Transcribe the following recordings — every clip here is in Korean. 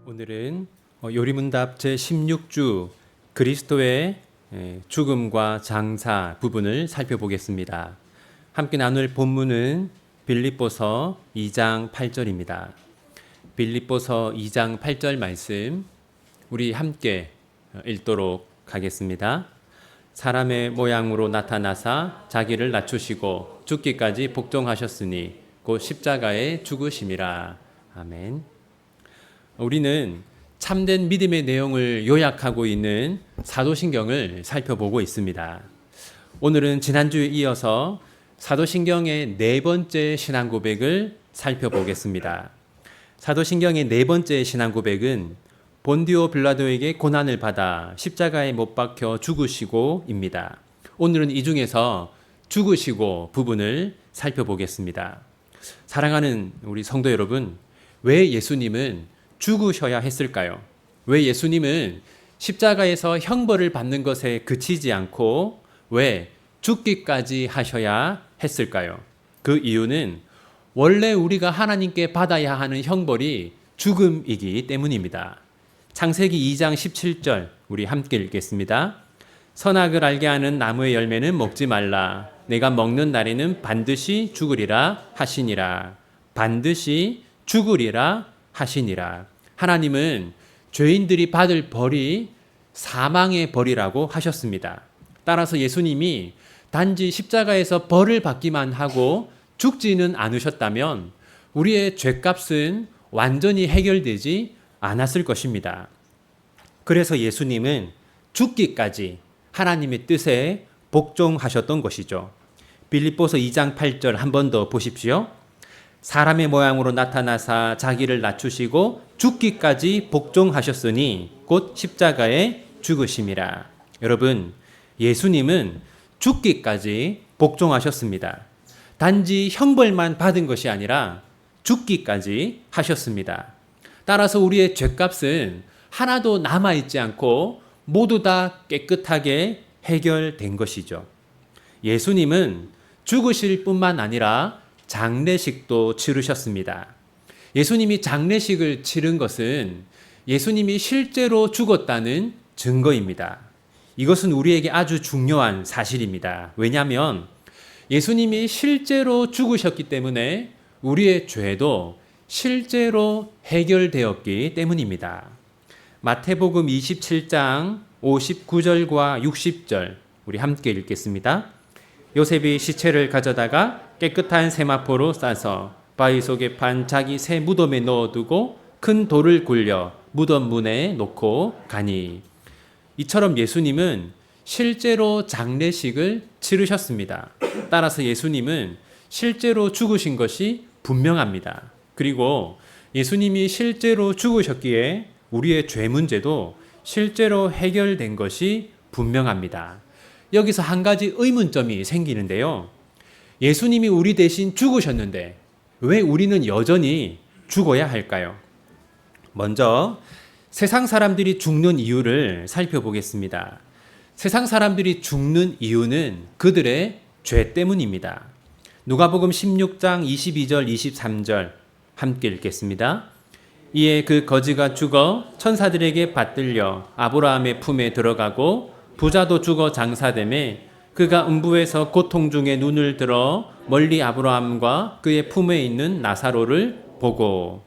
오늘은 요리문답 제16주 그리스도의 죽음과 장사 부분을 살펴보겠습니다. 함께 나눌 본문은 빌립보서 2장 8절입니다. 빌립보서 2장 8절 말씀 우리 함께 읽도록 하겠습니다. 사람의 모양으로 나타나사 자기를 낮추시고 죽기까지 복종하셨으니 곧 십자가에 죽으심이라. 아멘. 우리는 참된 믿음의 내용을 요약하고 있는 사도신경을 살펴보고 있습니다. 오늘은 지난주에 이어서 사도신경의 네 번째 신앙 고백을 살펴보겠습니다. 사도신경의 네 번째 신앙 고백은 본디오 빌라도에게 고난을 받아 십자가에 못 박혀 죽으시고입니다. 오늘은 이 중에서 죽으시고 부분을 살펴보겠습니다. 사랑하는 우리 성도 여러분, 왜 예수님은 죽으셔야 했을까요? 왜 예수님은 십자가에서 형벌을 받는 것에 그치지 않고 왜 죽기까지 하셔야 했을까요? 그 이유는 원래 우리가 하나님께 받아야 하는 형벌이 죽음이기 때문입니다. 창세기 2장 17절 우리 함께 읽겠습니다. 선악을 알게 하는 나무의 열매는 먹지 말라. 내가 먹는 날에는 반드시 죽으리라 하시니라. 반드시 죽으리라 하시니라. 하나님은 죄인들이 받을 벌이 사망의 벌이라고 하셨습니다. 따라서 예수님이 단지 십자가에서 벌을 받기만 하고 죽지는 않으셨다면 우리의 죄값은 완전히 해결되지 않았을 것입니다. 그래서 예수님은 죽기까지 하나님의 뜻에 복종하셨던 것이죠. 빌립보서 2장 8절 한 번 더 보십시오. 사람의 모양으로 나타나사 자기를 낮추시고 죽기까지 복종하셨으니 곧 십자가에 죽으심이라. 여러분, 예수님은 죽기까지 복종하셨습니다. 단지 형벌만 받은 것이 아니라 죽기까지 하셨습니다. 따라서 우리의 죄값은 하나도 남아있지 않고 모두 다 깨끗하게 해결된 것이죠. 예수님은 죽으실 뿐만 아니라 장례식도 치르셨습니다. 예수님이 장례식을 치른 것은 예수님이 실제로 죽었다는 증거입니다. 이것은 우리에게 아주 중요한 사실입니다. 왜냐하면 예수님이 실제로 죽으셨기 때문에 우리의 죄도 실제로 해결되었기 때문입니다. 마태복음 27장 59절과 60절 우리 함께 읽겠습니다. 요셉이 시체를 가져다가 깨끗한 세마포로 싸서 바위 속에 판 자기 새 무덤에 넣어두고 큰 돌을 굴려 무덤 문에 놓고 가니. 이처럼 예수님은 실제로 장례식을 치르셨습니다. 따라서 예수님은 실제로 죽으신 것이 분명합니다. 그리고 예수님이 실제로 죽으셨기에 우리의 죄 문제도 실제로 해결된 것이 분명합니다. 여기서 한 가지 의문점이 생기는데요. 예수님이 우리 대신 죽으셨는데 왜 우리는 여전히 죽어야 할까요? 먼저 세상 사람들이 죽는 이유를 살펴보겠습니다. 세상 사람들이 죽는 이유는 그들의 죄 때문입니다. 누가복음 16장 22절 23절 함께 읽겠습니다. 이에 그 거지가 죽어 천사들에게 받들려 아브라함의 품에 들어가고 부자도 죽어 장사되매 그가 음부에서 고통 중에 눈을 들어 멀리 아브라함과 그의 품에 있는 나사로를 보고.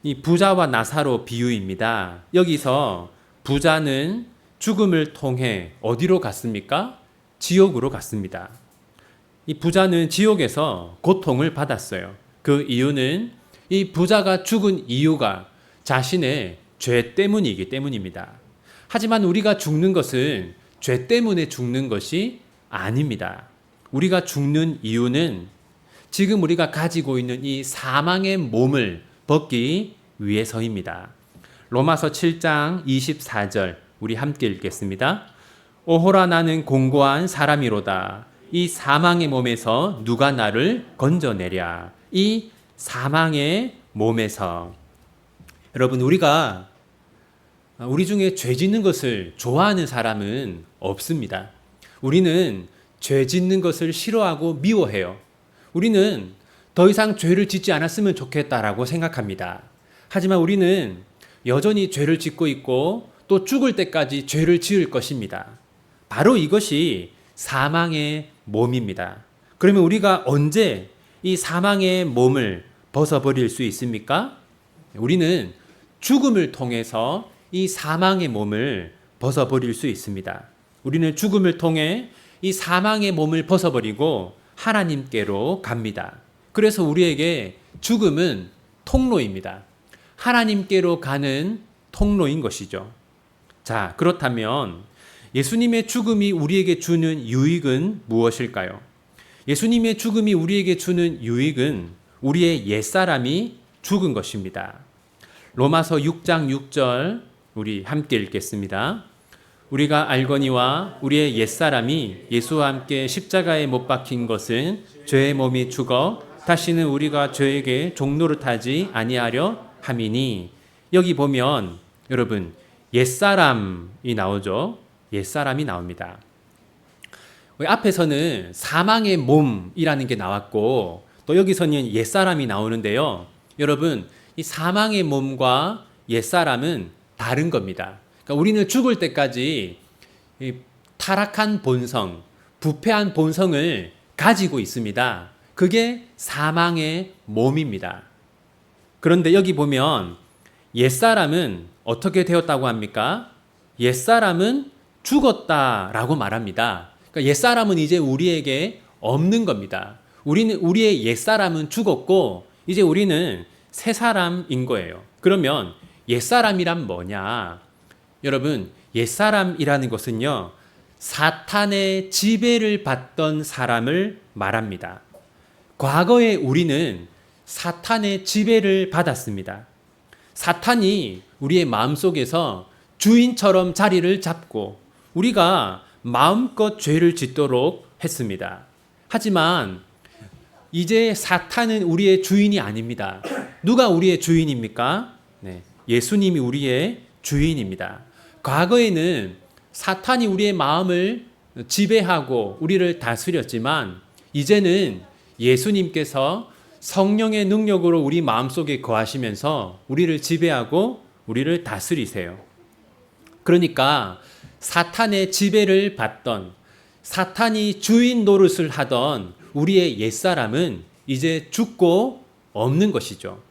이 부자와 나사로 비유입니다. 여기서 부자는 죽음을 통해 어디로 갔습니까? 지옥으로 갔습니다. 이 부자는 지옥에서 고통을 받았어요. 그 이유는 이 부자가 죽은 이유가 자신의 죄 때문이기 때문입니다. 하지만 우리가 죽는 것은 죄 때문에 죽는 것이 아닙니다. 우리가 죽는 이유는 지금 우리가 가지고 있는 이 사망의 몸을 벗기 위해서입니다. 로마서 7장 24절 우리 함께 읽겠습니다. 오호라 나는 공고한 사람이로다. 이 사망의 몸에서 누가 나를 건져내랴. 이 사망의 몸에서. 여러분, 우리 중에 죄 짓는 것을 좋아하는 사람은 없습니다. 우리는 죄 짓는 것을 싫어하고 미워해요. 우리는 더 이상 죄를 짓지 않았으면 좋겠다라고 생각합니다. 하지만 우리는 여전히 죄를 짓고 있고 또 죽을 때까지 죄를 지을 것입니다. 바로 이것이 사망의 몸입니다. 그러면 우리가 언제 이 사망의 몸을 벗어버릴 수 있습니까? 우리는 죽음을 통해서 이 사망의 몸을 벗어버릴 수 있습니다. 우리는 죽음을 통해 이 사망의 몸을 벗어버리고 하나님께로 갑니다. 그래서 우리에게 죽음은 통로입니다. 하나님께로 가는 통로인 것이죠. 자, 그렇다면 예수님의 죽음이 우리에게 주는 유익은 무엇일까요? 예수님의 죽음이 우리에게 주는 유익은 우리의 옛사람이 죽은 것입니다. 로마서 6장 6절 우리 함께 읽겠습니다. 우리가 알거니와 우리의 옛사람이 예수와 함께 십자가에 못 박힌 것은 죄의 몸이 죽어 다시는 우리가 죄에게 종노릇하지 아니하려 함이니. 여기 보면 여러분 옛사람이 나오죠. 옛사람이 나옵니다. 앞에서는 사망의 몸이라는 게 나왔고 또 여기서는 옛사람이 나오는데요. 여러분 이 사망의 몸과 옛사람은 다른 겁니다. 그러니까 우리는 죽을 때까지 이 타락한 본성, 부패한 본성을 가지고 있습니다. 그게 사망의 몸입니다. 그런데 여기 보면 옛사람은 어떻게 되었다고 합니까? 옛사람은 죽었다라고 말합니다. 그러니까 옛사람은 이제 우리에게 없는 겁니다. 우리의 옛사람은 죽었고 이제 우리는 새 사람인 거예요. 그러면 옛사람이란 뭐냐? 여러분, 옛사람이라는 것은요, 사탄의 지배를 받던 사람을 말합니다. 과거에 우리는 사탄의 지배를 받았습니다. 사탄이 우리의 마음속에서 주인처럼 자리를 잡고 우리가 마음껏 죄를 짓도록 했습니다. 하지만 이제 사탄은 우리의 주인이 아닙니다. 누가 우리의 주인입니까? 네, 예수님이 우리의 주인입니다. 과거에는 사탄이 우리의 마음을 지배하고 우리를 다스렸지만 이제는 예수님께서 성령의 능력으로 우리 마음속에 거하시면서 우리를 지배하고 우리를 다스리세요. 그러니까 사탄의 지배를 받던 사탄이 주인 노릇을 하던 우리의 옛사람은 이제 죽고 없는 것이죠.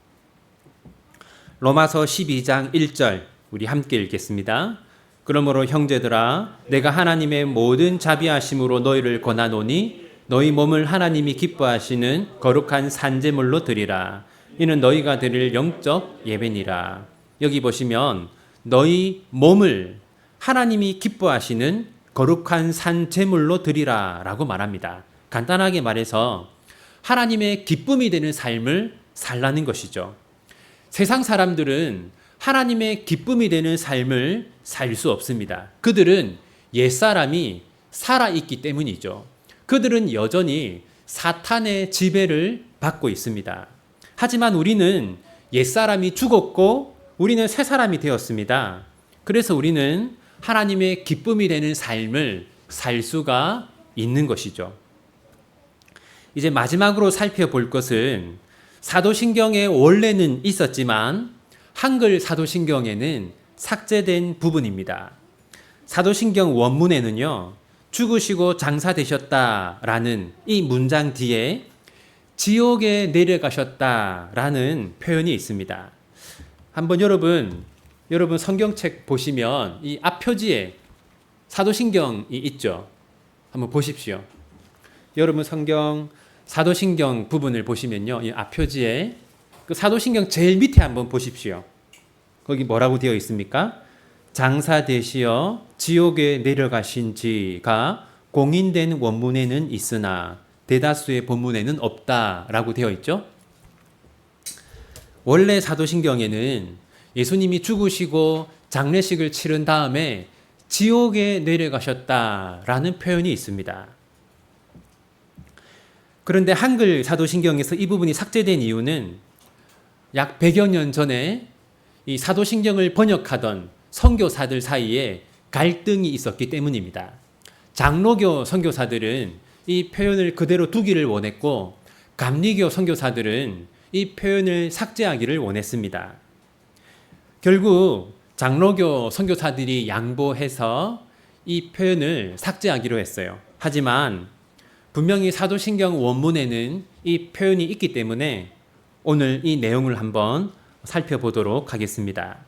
로마서 12장 1절 우리 함께 읽겠습니다. 그러므로 형제들아 내가 하나님의 모든 자비하심으로 너희를 권하노니 너희 몸을 하나님이 기뻐하시는 거룩한 산제물로 드리라. 이는 너희가 드릴 영적 예배니라. 여기 보시면 너희 몸을 하나님이 기뻐하시는 거룩한 산제물로 드리라 라고 말합니다. 간단하게 말해서 하나님의 기쁨이 되는 삶을 살라는 것이죠. 세상 사람들은 하나님의 기쁨이 되는 삶을 살 수 없습니다. 그들은 옛사람이 살아있기 때문이죠. 그들은 여전히 사탄의 지배를 받고 있습니다. 하지만 우리는 옛사람이 죽었고 우리는 새 사람이 되었습니다. 그래서 우리는 하나님의 기쁨이 되는 삶을 살 수가 있는 것이죠. 이제 마지막으로 살펴볼 것은 사도신경에 원래는 있었지만 한글 사도신경에는 삭제된 부분입니다. 사도신경 원문에는요, 죽으시고 장사되셨다라는 이 문장 뒤에 지옥에 내려가셨다라는 표현이 있습니다. 한번 여러분 성경책 보시면 이 앞표지에 사도신경이 있죠. 한번 보십시오. 여러분 사도신경 부분을 보시면요, 이 앞표지에 그 사도신경 제일 밑에 한번 보십시오. 거기 뭐라고 되어 있습니까? 장사되시어 지옥에 내려가신 지가 공인된 원문에는 있으나 대다수의 본문에는 없다라고 되어 있죠. 원래 사도신경에는 예수님이 죽으시고 장례식을 치른 다음에 지옥에 내려가셨다라는 표현이 있습니다. 그런데 한글 사도신경에서 이 부분이 삭제된 이유는 약 100여 년 전에 이 사도신경을 번역하던 선교사들 사이에 갈등이 있었기 때문입니다. 장로교 선교사들은 이 표현을 그대로 두기를 원했고 감리교 선교사들은 이 표현을 삭제하기를 원했습니다. 결국 장로교 선교사들이 양보해서 이 표현을 삭제하기로 했어요. 하지만 분명히 사도신경 원문에는 이 표현이 있기 때문에 오늘 이 내용을 한번 살펴보도록 하겠습니다.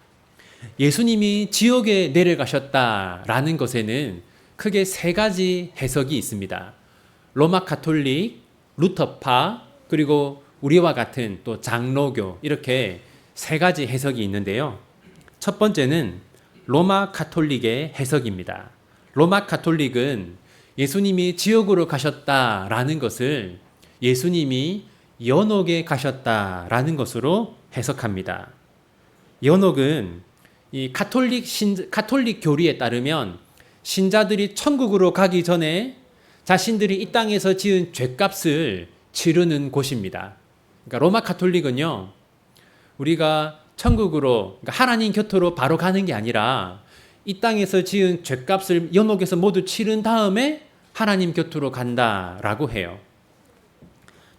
예수님이 지옥에 내려가셨다라는 것에는 크게 세 가지 해석이 있습니다. 로마 가톨릭, 루터파, 그리고 우리와 같은 또 장로교, 이렇게 세 가지 해석이 있는데요. 첫 번째는 로마 가톨릭의 해석입니다. 로마 가톨릭은 예수님이 지옥으로 가셨다라는 것을 예수님이 연옥에 가셨다라는 것으로 해석합니다. 연옥은 이 가톨릭 교리에 따르면 신자들이 천국으로 가기 전에 자신들이 이 땅에서 지은 죄값을 치르는 곳입니다. 그러니까 로마 가톨릭은요, 우리가 천국으로, 그러니까 하나님 곁으로 바로 가는 게 아니라 이 땅에서 지은 죄값을 연옥에서 모두 치른 다음에 하나님 곁으로 간다라고 해요.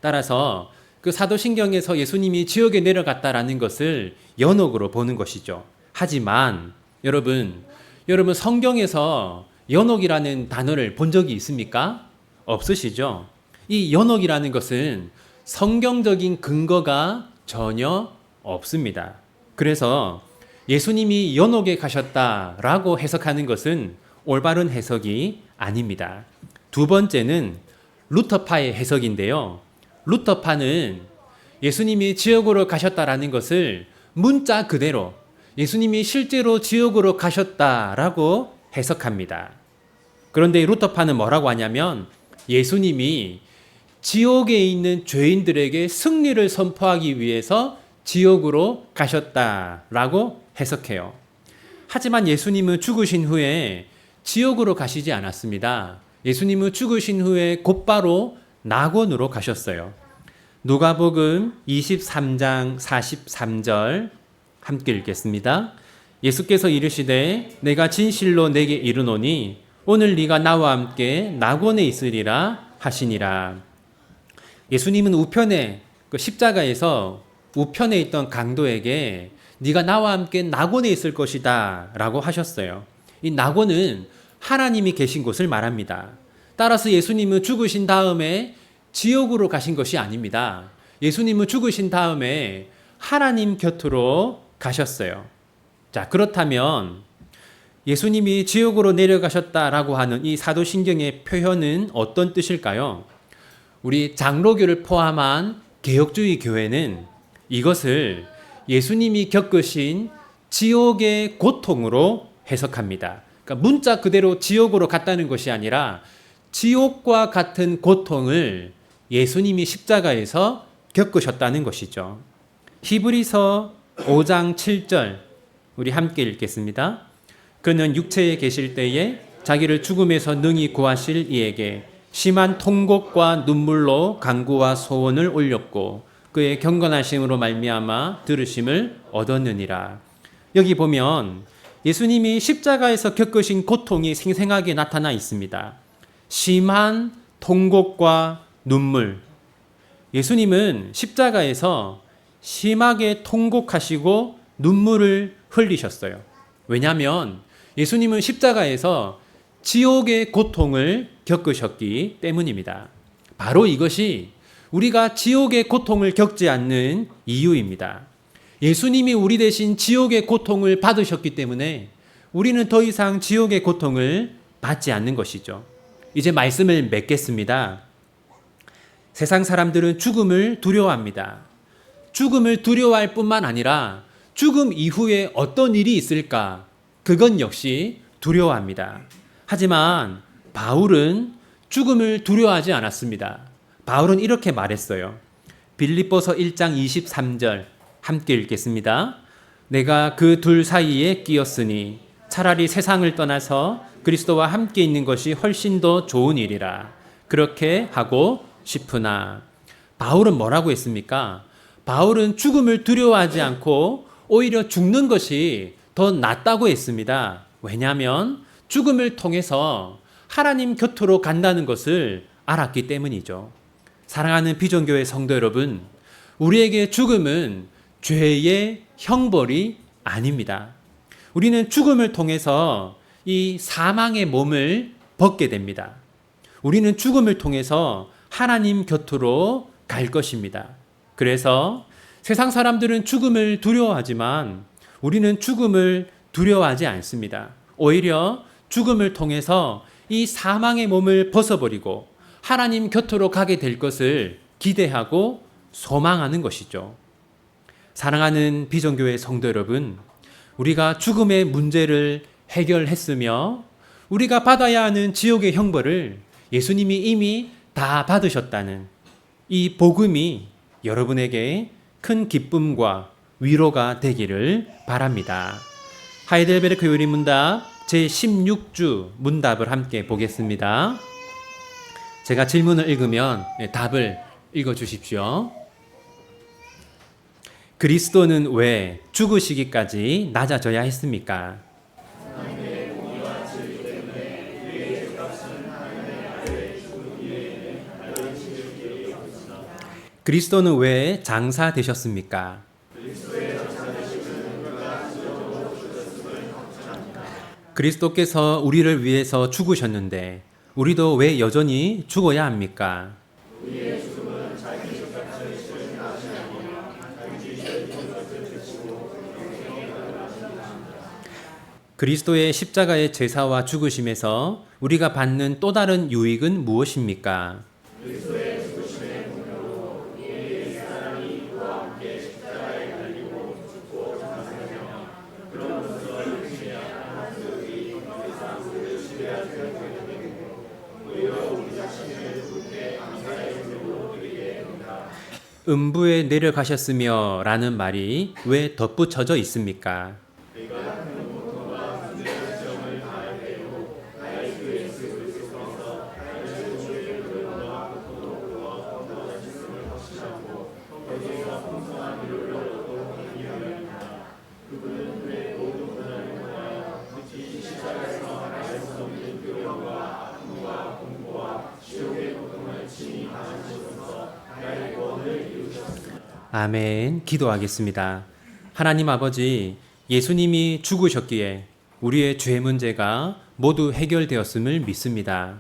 따라서 그 사도신경에서 예수님이 지옥에 내려갔다라는 것을 연옥으로 보는 것이죠. 하지만 여러분 성경에서 연옥이라는 단어를 본 적이 있습니까? 없으시죠? 이 연옥이라는 것은 성경적인 근거가 전혀 없습니다. 그래서 예수님이 연옥에 가셨다라고 해석하는 것은 올바른 해석이 아닙니다. 두 번째는 루터파의 해석인데요. 루터파는 예수님이 지옥으로 가셨다라는 것을 문자 그대로 예수님이 실제로 지옥으로 가셨다라고 해석합니다. 그런데 루터파는 뭐라고 하냐면 예수님이 지옥에 있는 죄인들에게 승리를 선포하기 위해서 지옥으로 가셨다라고 해석해요. 하지만 예수님은 죽으신 후에 지옥으로 가시지 않았습니다. 예수님은 죽으신 후에 곧바로 낙원으로 가셨어요. 누가복음 23장 43절 함께 읽겠습니다. 예수께서 이르시되 내가 진실로 내게 이르노니 오늘 네가 나와 함께 낙원에 있으리라 하시니라. 예수님은 우편에 십자가에서 우편에 있던 강도에게 네가 나와 함께 낙원에 있을 것이다 라고 하셨어요. 이 낙원은 하나님이 계신 곳을 말합니다. 따라서 예수님은 죽으신 다음에 지옥으로 가신 것이 아닙니다. 예수님은 죽으신 다음에 하나님 곁으로 가셨어요. 자, 그렇다면 예수님이 지옥으로 내려가셨다라고 하는 이 사도신경의 표현은 어떤 뜻일까요? 우리 장로교를 포함한 개혁주의 교회는 이것을 예수님이 겪으신 지옥의 고통으로 해석합니다. 그러니까 문자 그대로 지옥으로 갔다는 것이 아니라 지옥과 같은 고통을 예수님이 십자가에서 겪으셨다는 것이죠. 히브리서 5장 7절 우리 함께 읽겠습니다. 그는 육체에 계실 때에 자기를 죽음에서 능히 구하실 이에게 심한 통곡과 눈물로 간구와 소원을 올렸고 그의 경건하심으로 말미암아 들으심을 얻었느니라. 여기 보면 예수님이 십자가에서 겪으신 고통이 생생하게 나타나 있습니다. 심한 통곡과 눈물. 예수님은 십자가에서 심하게 통곡하시고 눈물을 흘리셨어요. 왜냐하면 예수님은 십자가에서 지옥의 고통을 겪으셨기 때문입니다. 바로 이것이 우리가 지옥의 고통을 겪지 않는 이유입니다. 예수님이 우리 대신 지옥의 고통을 받으셨기 때문에 우리는 더 이상 지옥의 고통을 받지 않는 것이죠. 이제 말씀을 맺겠습니다. 세상 사람들은 죽음을 두려워합니다. 죽음을 두려워할 뿐만 아니라 죽음 이후에 어떤 일이 있을까? 그건 역시 두려워합니다. 하지만 바울은 죽음을 두려워하지 않았습니다. 바울은 이렇게 말했어요. 빌립보서 1장 23절 함께 읽겠습니다. 내가 그 둘 사이에 끼었으니 차라리 세상을 떠나서 그리스도와 함께 있는 것이 훨씬 더 좋은 일이라. 그렇게 하고 싶으나. 바울은 뭐라고 했습니까? 바울은 죽음을 두려워하지 않고 오히려 죽는 것이 더 낫다고 했습니다. 왜냐하면 죽음을 통해서 하나님 곁으로 간다는 것을 알았기 때문이죠. 사랑하는 비전교회 성도 여러분, 우리에게 죽음은 죄의 형벌이 아닙니다. 우리는 죽음을 통해서 이 사망의 몸을 벗게 됩니다. 우리는 죽음을 통해서 하나님 곁으로 갈 것입니다. 그래서 세상 사람들은 죽음을 두려워하지만 우리는 죽음을 두려워하지 않습니다. 오히려 죽음을 통해서 이 사망의 몸을 벗어버리고 하나님 곁으로 가게 될 것을 기대하고 소망하는 것이죠. 사랑하는 비전교회 성도 여러분, 우리가 죽음의 문제를 해결했으며 우리가 받아야 하는 지옥의 형벌을 예수님이 이미 다 받으셨다는 이 복음이 여러분에게 큰 기쁨과 위로가 되기를 바랍니다. 하이델베르크 요리문답 제16주 문답을 함께 보겠습니다. 제가 질문을 읽으면 답을 읽어주십시오. 그리스도는 왜 죽으시기까지 낮아져야 했습니까? 그리스도는 왜 장사 되셨습니까? 그리스도께서 우리를 위해서 죽으셨는데 우리도 왜 여전히 죽어야 합니까? 그리스도의 십자가의 제사와 죽으심에서 우리가 받는 또 다른 유익은 무엇입니까? 음부에 내려가셨으며 라는 말이 왜 덧붙여져 있습니까? 아멘. 기도하겠습니다. 하나님 아버지, 예수님이 죽으셨기에 우리의 죄 문제가 모두 해결되었음을 믿습니다.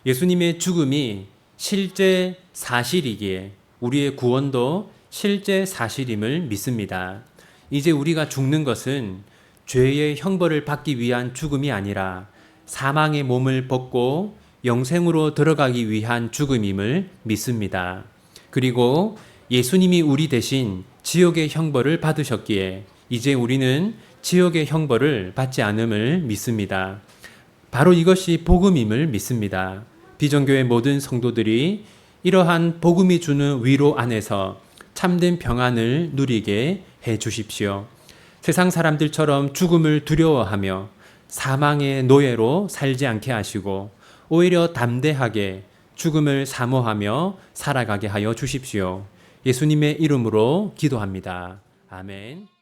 예수님의 죽음이 실제 사실이기에 우리의 구원도 실제 사실임을 믿습니다. 이제 우리가 죽는 것은 죄의 형벌을 받기 위한 죽음이 아니라 사망의 몸을 벗고 영생으로 들어가기 위한 죽음임을 믿습니다. 그리고 예수님이 우리 대신 지옥의 형벌을 받으셨기에 이제 우리는 지옥의 형벌을 받지 않음을 믿습니다. 바로 이것이 복음임을 믿습니다. 비전교회 모든 성도들이 이러한 복음이 주는 위로 안에서 참된 평안을 누리게 해 주십시오. 세상 사람들처럼 죽음을 두려워하며 사망의 노예로 살지 않게 하시고 오히려 담대하게 죽음을 사모하며 살아가게 하여 주십시오. 예수님의 이름으로 기도합니다. 아멘.